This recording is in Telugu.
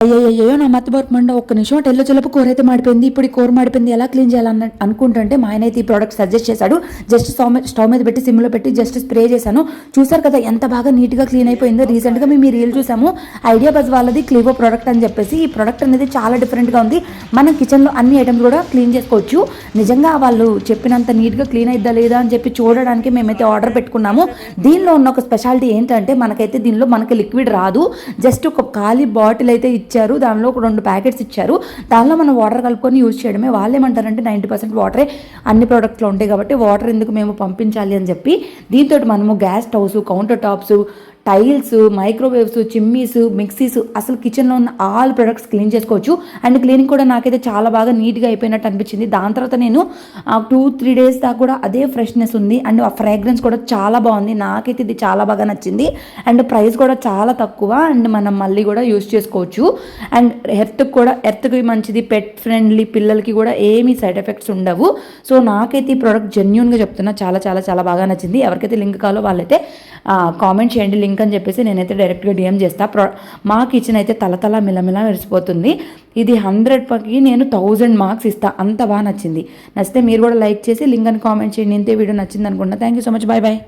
అయ్యయ్యో నా మతిమరుపు మండ ఒక్క నిమిషం తెల్ల చులపు కూర అయితే మాడిపోయింది. ఇప్పుడు ఈ కూర మాడిపోయింది ఎలా క్లీన్ చేయాలని అనుకుంటుంటే మా ఆయన అయితే ఈ ప్రోడక్ట్ సజెస్ట్ చేశాడు. జస్ట్ స్టవ్ మీద పెట్టి సిమ్లో పెట్టి జస్ట్ స్ప్రే చేశాను. చూసారు కదా ఎంత బాగా నీట్గా క్లీన్ అయిపోయిందో. రీసెంట్గా మేము ఈ రీల్ చూసాము, ఐడియా బజ్ వాళ్ళది క్లీవో ప్రోడక్ట్ అని చెప్పేసి. ఈ ప్రోడక్ట్ అనేది చాలా డిఫరెంట్గా ఉంది. మనం కిచెన్లో అన్ని ఐటమ్స్ కూడా క్లీన్ చేసుకోవచ్చు. నిజంగా వాళ్ళు చెప్పినంత నీట్గా క్లీన్ అయిద్దా లేదా అని చెప్పి చూడడానికి మేమైతే ఆర్డర్ పెట్టుకున్నాము. దీనిలో ఉన్న ఒక స్పెషాలిటీ ఏంటంటే మనకైతే దీనిలో మనకి లిక్విడ్ రాదు, జస్ట్ ఒక ఖాళీ బాటిల్ అయితే ఇచ్చారు. దానిలో ఒక 2 ప్యాకెట్స్ ఇచ్చారు. దానిలో మనం వాటర్ కలుపుకొని యూజ్ చేయడమే. వాళ్ళు ఏమంటారంటే 90% వాటరే అన్ని ప్రోడక్ట్లో ఉంటాయి కాబట్టి వాటర్ ఎందుకు మేము పంపించాలి అని చెప్పి దీంతో మనము gas stoves, counter tops, tiles, microwaves, chimneys, mixies, అసలు కిచెన్లో ఉన్న ఆల్ ప్రొడక్ట్స్ క్లీన్ చేసుకోవచ్చు. అండ్ క్లీనింగ్ కూడా నాకైతే చాలా బాగా నీట్గా అయిపోయినట్టు అనిపించింది. దాని తర్వాత నేను 2-3 డేస్ దాకా కూడా అదే ఫ్రెష్నెస్ ఉంది. అండ్ ఆ ఫ్రాగ్రెన్స్ కూడా చాలా బాగుంది. నాకైతే ఇది చాలా బాగా నచ్చింది. అండ్ ప్రైస్ కూడా చాలా తక్కువ. అండ్ మనం మళ్ళీ కూడా యూస్ చేసుకోవచ్చు. అండ్ ఎర్త్కి మంచిది, పెట్ ఫ్రెండ్లీ, పిల్లలకి కూడా ఏమీ సైడ్ ఎఫెక్ట్స్ ఉండవు. సో నాకైతే ఈ ప్రోడక్ట్ జెన్యూన్గా చెప్తున్నా చాలా చాలా చాలా బాగా నచ్చింది. ఎవరికైతే లింక్ కావాలో వాళ్ళైతే కామెంట్ చేయండి లింక్ అని చెప్పేసి. నేనైతే డైరెక్ట్గా డిఎం చేస్తా. మా కిచెన్ అయితే తలతల మిలమిలా మెరిసిపోతుంది. ఇది 100కి నేను 1000 మార్క్స్ ఇస్తా, అంత బాగా నచ్చింది. నచ్చితే మీరు కూడా లైక్ చేసి లింక్ అని కామెంట్ చేయండి. ఇంతే వీడియో నచ్చింది అనుకుంటున్నా. Thank you so much. Bye bye.